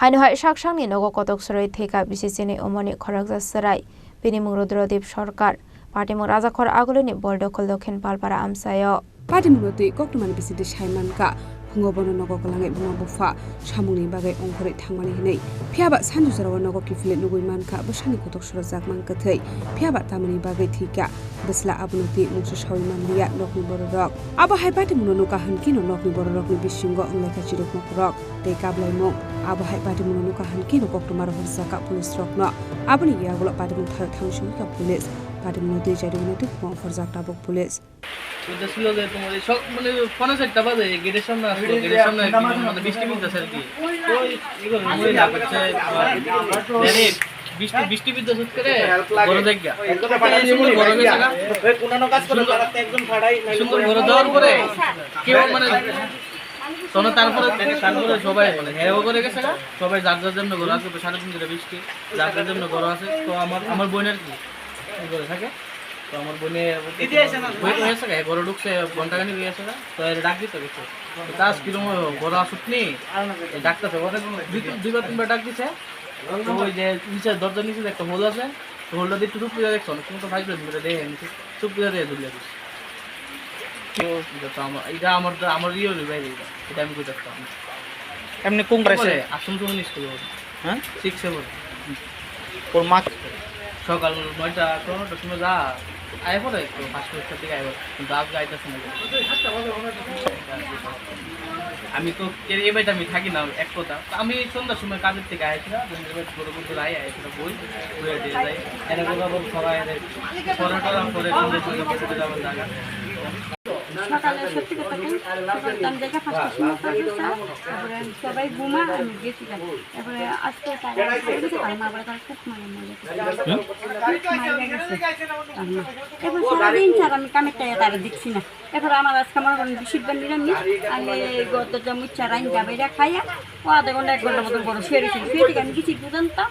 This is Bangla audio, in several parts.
Haino hai saksangni Nogo Kotoksorowi Thwikha Bisichinwi Umar Khoroksa Chwrai Binimung Rudradev Sarkar Partimung Rajakhor Agolini Boldokol Dokhin Palpara Amsayo Partimung Roti Koktumani Bisidi Shaimanka Hungobono Nogo Kolangai Bunga Bufa Shamuni Bagai Onkore Thangmani Hinei Phiaba Sanjusarawa Nogo Kiflet Nugui Manka Bashani Kotoksorowi Zakman Kathei Phiaba Tamani Bagai Thwikha Bisla Abunuti Mungsu Shawi Mandia Nokni Bororok Aba hai Partimung Nuka Hankino Nokni Bororok ni Bishingo Ngleka Chiruk Nokorok Tei Kablaimong Aba hai Partimung Nuka Hankino Koktumar Horsaka Police Rokno Abani Yagolo Partimung Thangshunka Police Partimung Nuti Jadunati Pong Forzak Tabok Police এটা ছিল যে তোমার সব মানে 50টা বাজে গেটের সামনে আসলো গেটের সামনে মানে বৃষ্টি বিদ্যুৎ আর কি ওই এগুলো মই না করছে ডাইরেক্ট বৃষ্টি বিদ্যুৎ সুত করে বড় জায়গা একটা ফাটা দিয়ে বড় জায়গা ওই কোনানো কাজ করে তারা একজন ফাড়াই সুন্দর বড় দেওয়ার পরে কেউ মানে তখন তারপরে সবাই মানে হেও করে গেছে সবাই যার যার জন্য ঘর আছে 3:30 ঘন্টা বৃষ্টি যার যার জন্য ঘর আছে তো আমার বোনের কি করে থাকে তো আমার বোনে হয়েছে ঘরে ঢুকছে ঘন্টাখানি হয়েছে তো ডাক দিতে গেছে কাজ কিরকম ঘরে আসুক নি ডাকতেছে দুইবার তিনবার ডাক দিছে ওই যে নিচে দরজার নিচে একটা হোল আছে তো হোলটা দিয়ে চুপ করে দেখছো কিন্তু ভাই দেখে চুপ করে দিয়ে ধরলে এটা আমার ইয়ে বাইরে এটা আমি কই দেখতাম এমনি কোন ক্লাসে আসুন তুমি স্কুলে হ্যাঁ 6 7 ওর মা সকাল 9টা 9টার সময় যা আয় পরে একটু 5:00 থেকে আয় কিন্তু আজ যাইতেছে না আমি তো এই বাইটা আমি থাকি না এক কথা আমি সন্ধ্যার সময় কাজের থেকে আইছিলাম বড় বড় আই আইছিলাম বই বইয়ে দিয়ে যাই এরা বরাবর সবাই পরোটা করে সন্ধ্যা যাওয়ার জায়গা সকালে সত্যি কথা বলতাম দেখা ফার্স্ট সময় তারপরে সবাই ঘুমা আমি গেছি তারপরে আজকে আমার তার খুব এবার সারাদিন স্যার আমি কামের টাকা তারা দেখছি না এবার আমার আজকে আমার বেশিরভাগ নিরামিষ আমি গত মুচ্ছা রাইন যাবে খাইয়া ও আধা ঘন্টা 1 ঘন্টার মতো বড় সেরেছি শুয়ে থেকে আমি কিছু বুঝানতাম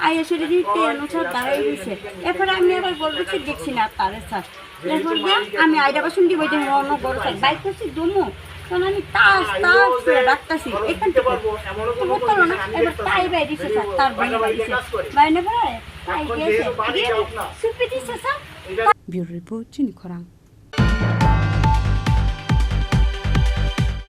আইয়া সেরে দিতে অনুসার দাঁড়াই দিয়েছে এরপরে আমি আবার বলবো দেখছি না তারে স্যার এরপর আমি আইডা বাসন দিব যে অন্য বড় স্যার বাইক করছি দুমো তখন আমি তাস করে ডাকতেছি এখান থেকে বলতো না এবার তাই বাই দিছে স্যার তার বাইনে পড়ে তাই গেছে সুপি দিছে স্যার ব্যুরো রিপোর্ট চিনি খরাং